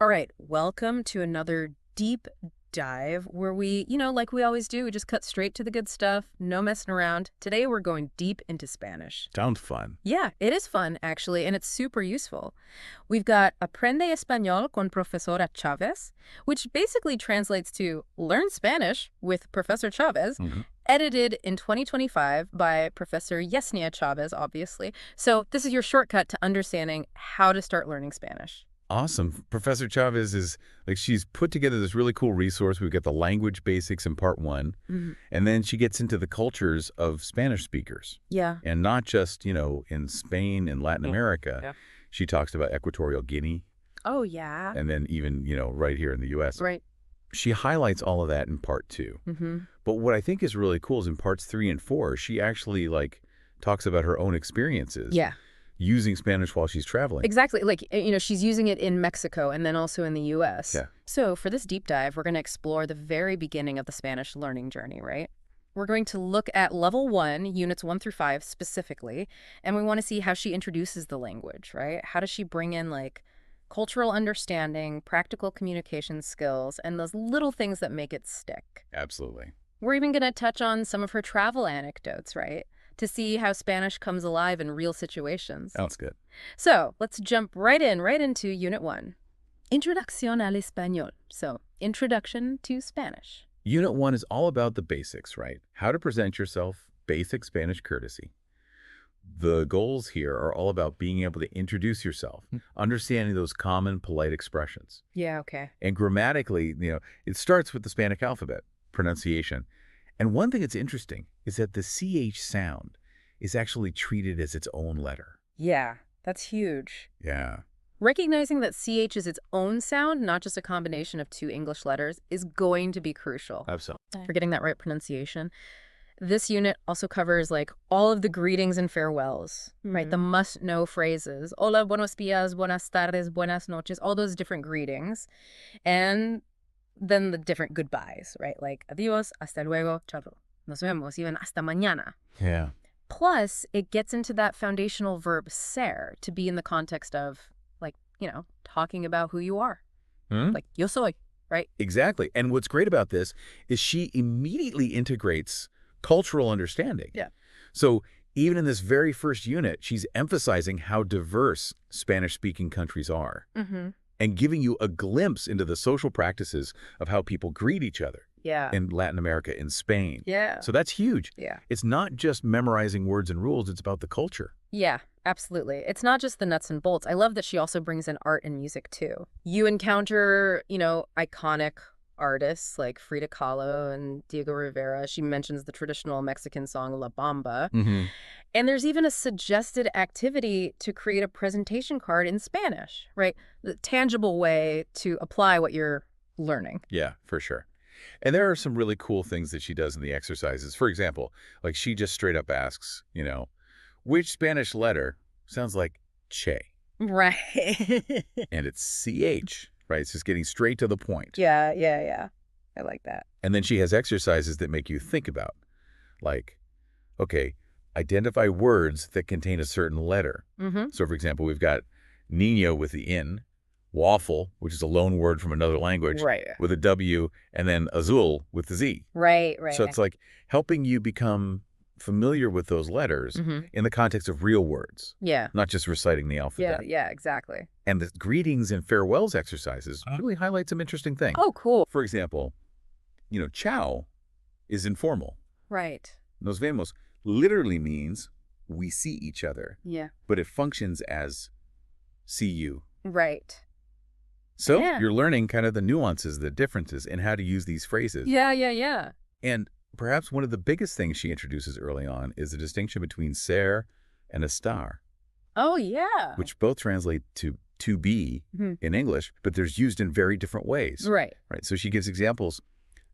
All right, welcome to another deep dive where we, like we always do, we just cut straight to the good stuff, no messing around. Today we're going deep into Spanish. Sounds fun. Yeah, it is fun, actually, and it's super useful. We've got Aprende español con profesora Chávez, which basically translates to Learn Spanish with Professor Chávez, edited in 2025 by Professor Yesenia Chávez, obviously. So this is your shortcut to understanding how to start learning Spanish. Awesome. Professor Chavez is she's put together this really cool resource. We've got the language basics in part one, and then she gets into the cultures of Spanish speakers. Yeah. And not just, in Spain and Latin America. Yeah. She talks about Equatorial Guinea. Oh, yeah. And then even, right here in the U.S. Right. She highlights all of that in part two. But what I think is really cool is in parts 3 and 4, she actually talks about her own experiences. Yeah. Using Spanish while she's traveling. Exactly. She's using it in Mexico and then also in the U.S. Yeah. So for this deep dive, we're going to explore the very beginning of the Spanish learning journey, right? We're going to look at level 1, units 1 through 5 specifically, and we want to see how she introduces the language, right? How does she bring in cultural understanding, practical communication skills, and those little things that make it stick. Absolutely. We're even going to touch on some of her travel anecdotes, right? To see how Spanish comes alive in real situations. Sounds good. So let's jump right into Unit 1. Introducción al Español. So, introduction to Spanish. Unit 1 is all about the basics, right? How to present yourself, basic Spanish courtesy. The goals here are all about being able to introduce yourself, understanding those common polite expressions. Yeah, okay. And grammatically, it starts with the Spanish alphabet, pronunciation. And one thing that's interesting is that the CH sound is actually treated as its own letter. Yeah, that's huge. Yeah. Recognizing that CH is its own sound, not just a combination of two English letters, is going to be crucial. Absolutely. For getting that right pronunciation. This unit also covers all of the greetings and farewells, right? The must-know phrases. Hola, buenos días, buenas tardes, buenas noches, all those different greetings. And then the different goodbyes, right? Like adios, hasta luego, chao, nos vemos, even hasta mañana. Yeah. Plus, it gets into that foundational verb ser to be in the context of, talking about who you are. Like, yo soy, right? Exactly. And what's great about this is she immediately integrates cultural understanding. Yeah. So even in this very first unit, she's emphasizing how diverse Spanish-speaking countries are. And giving you a glimpse into the social practices of how people greet each other. Yeah. In Latin America, in Spain. Yeah. So that's huge. Yeah. It's not just memorizing words and rules, it's about the culture. Yeah, absolutely. It's not just the nuts and bolts. I love that she also brings in art and music too. You encounter, iconic artists like Frida Kahlo and Diego Rivera. She mentions the traditional Mexican song La Bamba. And there's even a suggested activity to create a presentation card in Spanish, right? The tangible way to apply what you're learning. Yeah, for sure. And there are some really cool things that she does in the exercises. For example, she just straight up asks, which Spanish letter sounds like che? Right. And it's CH, right? It's just getting straight to the point. Yeah. I like that. And then she has exercises that make you think about, okay, identify words that contain a certain letter. So, for example, we've got niño with the N, waffle, which is a loan word from another language, right, with a W, and then azul with the Z. Right. So it's helping you become familiar with those letters in the context of real words. Yeah. Not just reciting the alphabet. Yeah, exactly. And the greetings and farewells exercises really highlight some interesting things. Oh, cool. For example, ciao is informal. Right. Nos vemos literally means we see each other. Yeah. But it functions as see you. Right. So you're learning kind of the nuances, the differences in how to use these phrases. Yeah. And perhaps one of the biggest things she introduces early on is the distinction between ser and estar. Oh, yeah. Which both translate to be in English, but they're used in very different ways. Right. So she gives examples.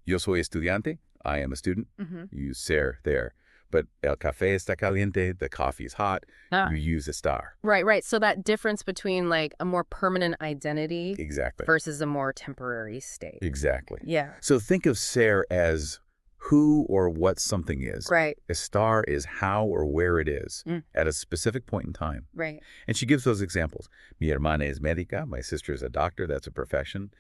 Yo soy estudiante. I am a student. You use ser there. But el café está caliente, the coffee is hot, you use estar. Right. So that difference between a more permanent identity Exactly. versus a more temporary state. Exactly. Yeah. So think of ser as who or what something is. Right. Estar is how or where it is at a specific point in time. Right. And she gives those examples. Mi hermana es médica. My sister is a doctor. That's a profession.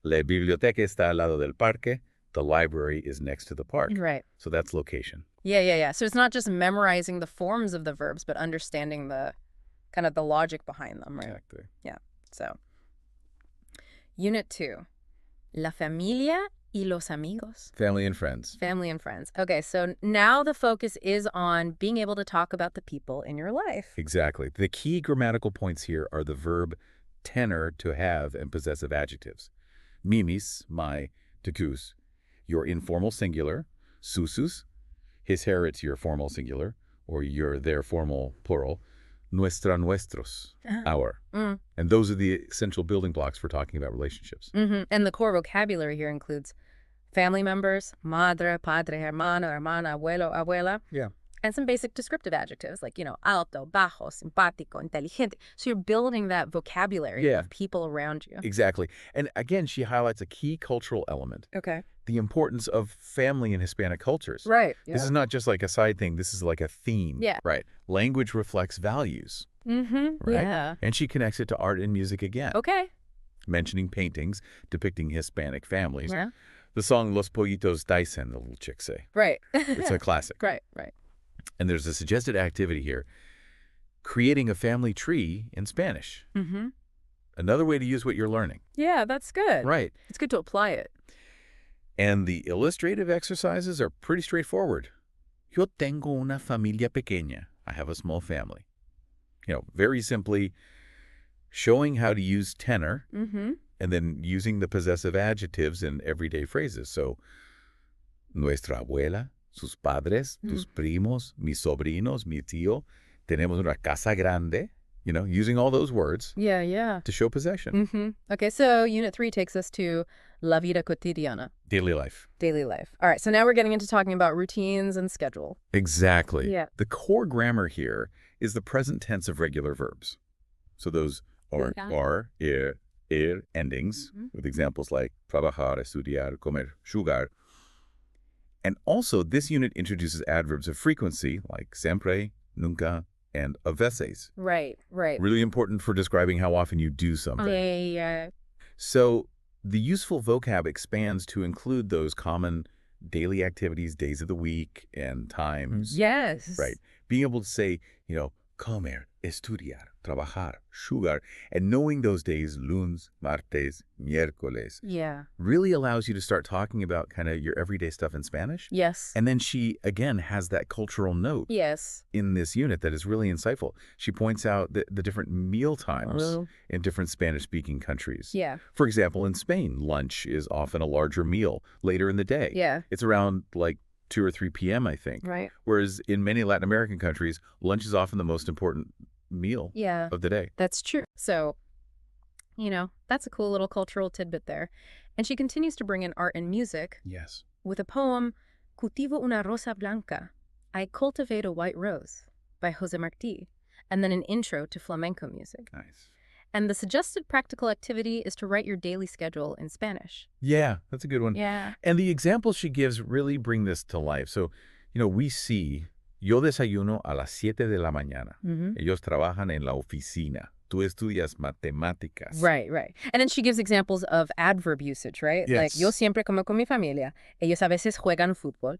La biblioteca está al lado del parque. The library is next to the park. Right. So that's location. Yeah. So it's not just memorizing the forms of the verbs, but understanding the kind of the logic behind them, right? Exactly. Yeah. So, Unit 2, la familia y los amigos. Family and friends. Family and friends. Okay, so now the focus is on being able to talk about the people in your life. Exactly. The key grammatical points here are the verb tener, to have, and possessive adjectives. Mimis, my, tus, your informal singular, susus, his, her, it's your formal singular, or your, their formal plural, nuestra, nuestros, our. And those are the essential building blocks for talking about relationships. And the core vocabulary here includes family members, madre, padre, hermano, hermana, abuelo, abuela. Yeah. And some basic descriptive adjectives like, alto, bajo, simpático, inteligente. So you're building that vocabulary of people around you. Exactly. And again, she highlights a key cultural element. Okay. The importance of family in Hispanic cultures. Right. Yeah. This is not just like a side thing. This is like a theme. Yeah. Right. Language reflects values. Right? Yeah. And she connects it to art and music again. Okay. Mentioning paintings depicting Hispanic families. Yeah. The song Los Pollitos Dicen, the little chicks say. Right. It's a classic. Right. And there's a suggested activity here, creating a family tree in Spanish. Another way to use what you're learning. Yeah, that's good. Right. It's good to apply it. And the illustrative exercises are pretty straightforward. Yo tengo una familia pequeña. I have a small family. Very simply showing how to use tenor and then using the possessive adjectives in everyday phrases. So, nuestra abuela, sus padres, tus primos, mis sobrinos, mi tío, tenemos una casa grande, using all those words Yeah. to show possession. Okay, so Unit 3 takes us to la vida cotidiana. Daily life. Daily life. All right, so now we're getting into talking about routines and schedule. Exactly. Yeah. The core grammar here is the present tense of regular verbs. So those are, ir endings with examples like trabajar, estudiar, comer, jugar. And also, this unit introduces adverbs of frequency like siempre, nunca, and a veces. Right. Really important for describing how often you do something. Yeah. So the useful vocab expands to include those common daily activities, days of the week, and times. Yes. Right. Being able to say, comer, estudiar, trabajar, jugar, and knowing those days, lunes, martes, miércoles, really allows you to start talking about kind of your everyday stuff in Spanish. Yes. And then she, again, has that cultural note in this unit that is really insightful. She points out the different meal times in different Spanish-speaking countries. Yeah. For example, in Spain, lunch is often a larger meal later in the day. Yeah. It's around 2 or 3 p.m., I think. Right. Whereas in many Latin American countries, lunch is often the most important meal of the day. That's true. So, that's a cool little cultural tidbit there. And she continues to bring in art and music. Yes. With a poem, Cultivo una rosa blanca, I Cultivate a White Rose, by Jose Martí, and then an intro to flamenco music. Nice. And the suggested practical activity is to write your daily schedule in Spanish. Yeah, that's a good one. Yeah. And the examples she gives really bring this to life. So, we see, yo desayuno a las 7 de la mañana. Ellos trabajan en la oficina. Tú estudias matemáticas. Right. And then she gives examples of adverb usage, right? Yes. Like, yo siempre como con mi familia. Ellos a veces juegan fútbol.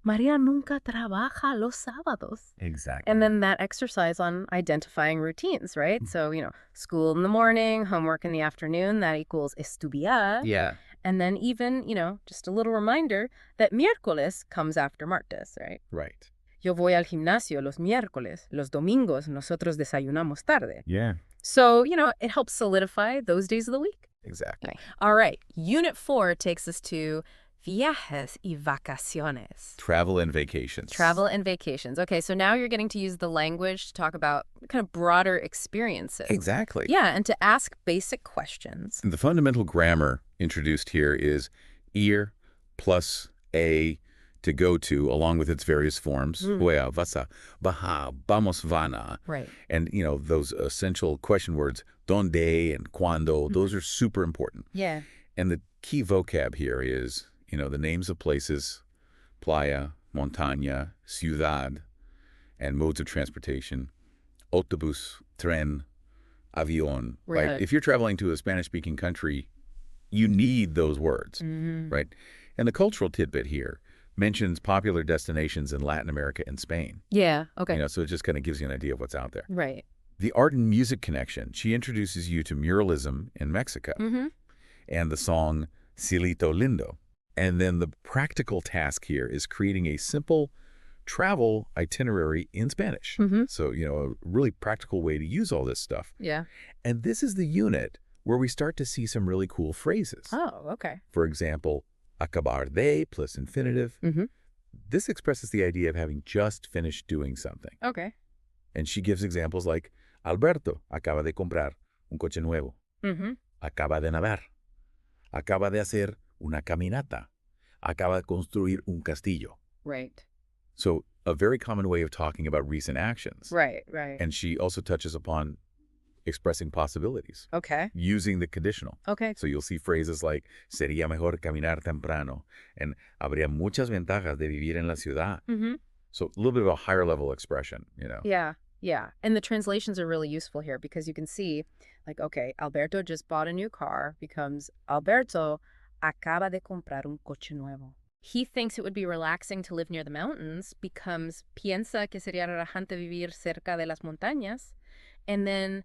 María nunca trabaja los sábados. Exactly. And then that exercise on identifying routines, right? So, school in the morning, homework in the afternoon, that equals estudiar. Yeah. And then even, just a little reminder that miércoles comes after martes, right? Right. Yo voy al gimnasio los miércoles. Los domingos nosotros desayunamos tarde. Yeah. So, it helps solidify those days of the week. Exactly. Okay. All right. Unit 4 takes us to viajes y vacaciones. Travel and vacations. Travel and vacations. Okay, so now you're getting to use the language to talk about kind of broader experiences. Exactly. Yeah, and to ask basic questions. The fundamental grammar introduced here is ir plus a to go to, along with its various forms. Voy, vas a, baja, vamos, vana. Right. And, those essential question words, donde and cuando, those are super important. Yeah. And the key vocab here is, the names of places, playa, montaña, ciudad, and modes of transportation, autobús, tren, avión, right? Right. If you're traveling to a Spanish-speaking country, you need those words, right? And the cultural tidbit here mentions popular destinations in Latin America and Spain. Yeah, okay. So it just kind of gives you an idea of what's out there. Right. The art and music connection, she introduces you to muralism in Mexico and the song Cielito Lindo. And then the practical task here is creating a simple travel itinerary in Spanish. So, a really practical way to use all this stuff. Yeah. And this is the unit where we start to see some really cool phrases. Oh, okay. For example, acabar de plus infinitive. This expresses the idea of having just finished doing something. Okay. And she gives examples like, Alberto acaba de comprar un coche nuevo. Acaba de nadar. Acaba de hacer una caminata. Acaba de construir un castillo. Right. So a very common way of talking about recent actions. Right, right. And she also touches upon expressing possibilities. Okay. Using the conditional. Okay. So you'll see phrases like, sería mejor caminar temprano, and habría muchas ventajas de vivir en la ciudad. So a little bit of a higher level expression, Yeah, yeah. And the translations are really useful here because you can see, like, okay, Alberto just bought a new car becomes Alberto acaba de comprar un coche nuevo. He thinks it would be relaxing to live near the mountains becomes piensa que sería relajante vivir cerca de las montañas. And then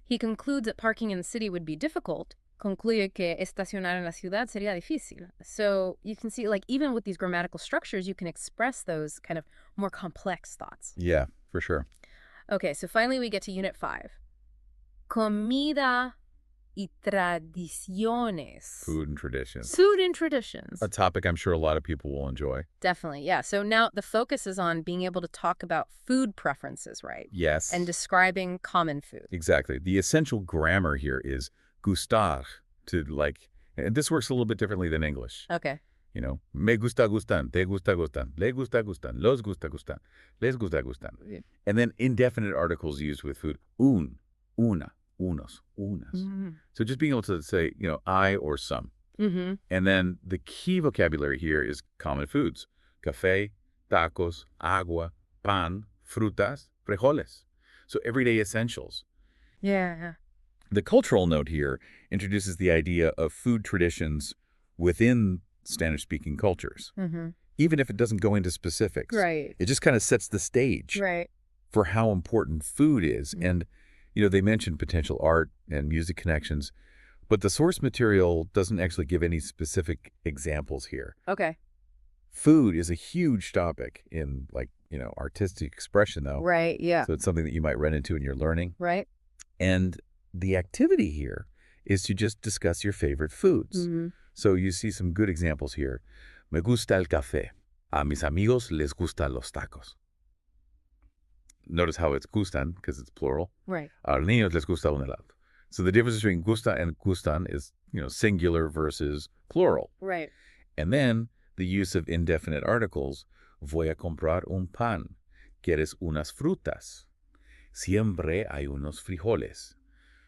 he concludes that parking in the city would be difficult. Concluye que estacionar en la ciudad sería difícil. So you can see, like, even with these grammatical structures, you can express those kind of more complex thoughts. Yeah, for sure. Okay, so finally we get to Unit 5. Comida y tradiciones. Food and traditions. Food and traditions. A topic I'm sure a lot of people will enjoy. Definitely, yeah. So now the focus is on being able to talk about food preferences, right? Yes. And describing common food. Exactly. The essential grammar here is gustar, and this works a little bit differently than English. Okay. Me gusta gustan, te gusta gustan, le gusta gustan, los gusta gustan, les gusta gustan. And then indefinite articles used with food. Un, una, unos, unas. So just being able to say, I or some. And then the key vocabulary here is common foods. Café, tacos, agua, pan, frutas, frijoles. So everyday essentials. Yeah. The cultural note here introduces the idea of food traditions within Spanish-speaking cultures, even if it doesn't go into specifics. Right. It just kind of sets the stage for how important food is. And, they mentioned potential art and music connections, but the source material doesn't actually give any specific examples here. Okay. Food is a huge topic in, artistic expression, though. Right, yeah. So it's something that you might run into in your learning. Right. And the activity here is to just discuss your favorite foods. So you see some good examples here. Me gusta el café. A mis amigos les gustan los tacos. Notice how it's gustan because it's plural. Right. A los niños les gusta un helado. So the difference between gusta and gustan is, singular versus plural. Right. And then the use of indefinite articles. Voy a comprar un pan. ¿Quieres unas frutas? Siempre hay unos frijoles.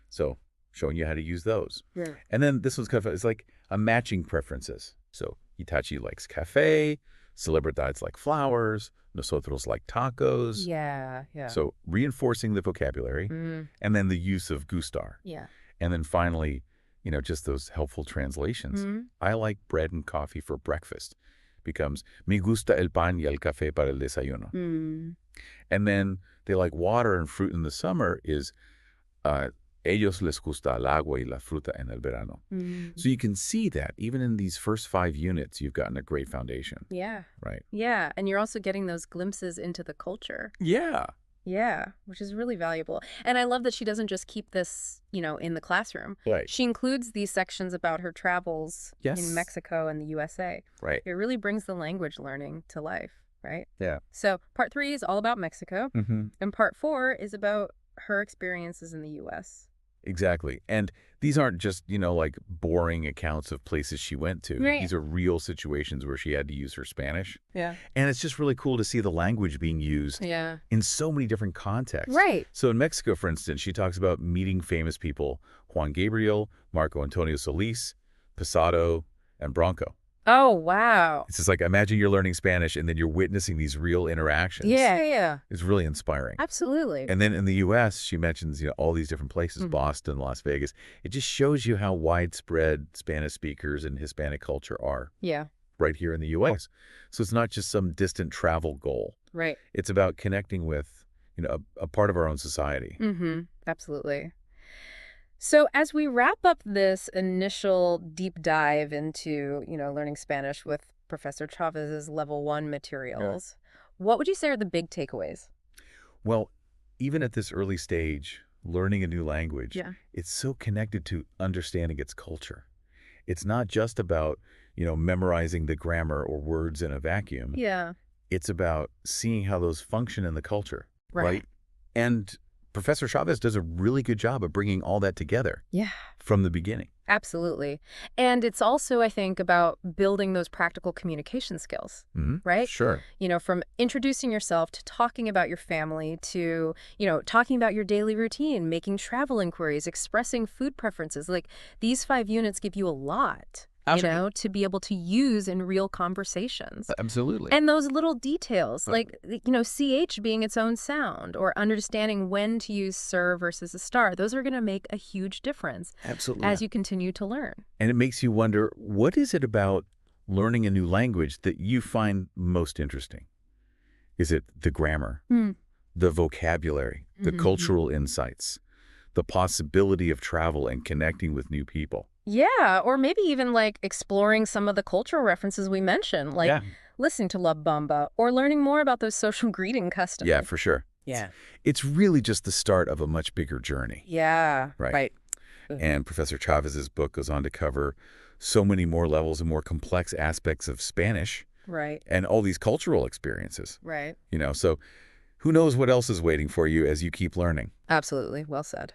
So showing you how to use those. Yeah. And then this one's it's like a matching preferences. So Itachi likes cafe, celebridades like flowers, nosotros like tacos. Yeah. So reinforcing the vocabulary and then the use of gustar. Yeah. And then finally, just those helpful translations. I like bread and coffee for breakfast becomes me gusta el pan y el café para el desayuno. And then they like water and fruit in the summer is ellos les gusta el agua y la fruta en el verano. So you can see that even in these first 5 units, you've gotten a great foundation. Yeah. Right. Yeah. And you're also getting those glimpses into the culture. Yeah. Yeah, which is really valuable. And I love that she doesn't just keep this, in the classroom. Right. She includes these sections about her travels in Mexico and the USA. Right. It really brings the language learning to life, right? Yeah. So part 3 is all about Mexico. And part 4 is about her experiences in the U.S. Exactly. And these aren't just, boring accounts of places she went to. Right. These are real situations where she had to use her Spanish. Yeah. And it's just really cool to see the language being used in so many different contexts. Right. So in Mexico, for instance, she talks about meeting famous people, Juan Gabriel, Marco Antonio Solis, Posada, and Bronco. Oh, wow. It's just like, imagine you're learning Spanish and then you're witnessing these real interactions. Yeah. It's really inspiring. Absolutely. And then in the U.S., she mentions, all these different places, Boston, Las Vegas. It just shows you how widespread Spanish speakers and Hispanic culture are Yeah. right here in the U.S. So it's not just some distant travel goal. Right. It's about connecting with, a part of our own society. Absolutely. So as we wrap up this initial deep dive into, learning Spanish with Professor Chavez's level 1 materials, what would you say are the big takeaways? Well, even at this early stage, learning a new language, Yeah. it's so connected to understanding its culture. It's not just about, memorizing the grammar or words in a vacuum. Yeah. It's about seeing how those function in the culture, Right. And Professor Chavez does a really good job of bringing all that together Yeah. from the beginning. Absolutely. And it's also, I think, about building those practical communication skills, right? Sure. From introducing yourself to talking about your family to, talking about your daily routine, making travel inquiries, expressing food preferences. Like these 5 units give you a lot, to be able to use in real conversations. Absolutely. And those little details, like, CH being its own sound or understanding when to use sir versus a star, those are going to make a huge difference Absolutely. as you continue to learn. And it makes you wonder, what is it about learning a new language that you find most interesting? Is it the grammar, the vocabulary, the cultural insights, the possibility of travel and connecting with new people? Yeah, or maybe even like exploring some of the cultural references we mentioned, like listening to La Bamba or learning more about those social greeting customs. Yeah, for sure. Yeah. It's really just the start of a much bigger journey. Yeah. Right. And Professor Chavez's book goes on to cover so many more levels and more complex aspects of Spanish. Right. And all these cultural experiences. Right. So who knows what else is waiting for you as you keep learning. Absolutely. Well said.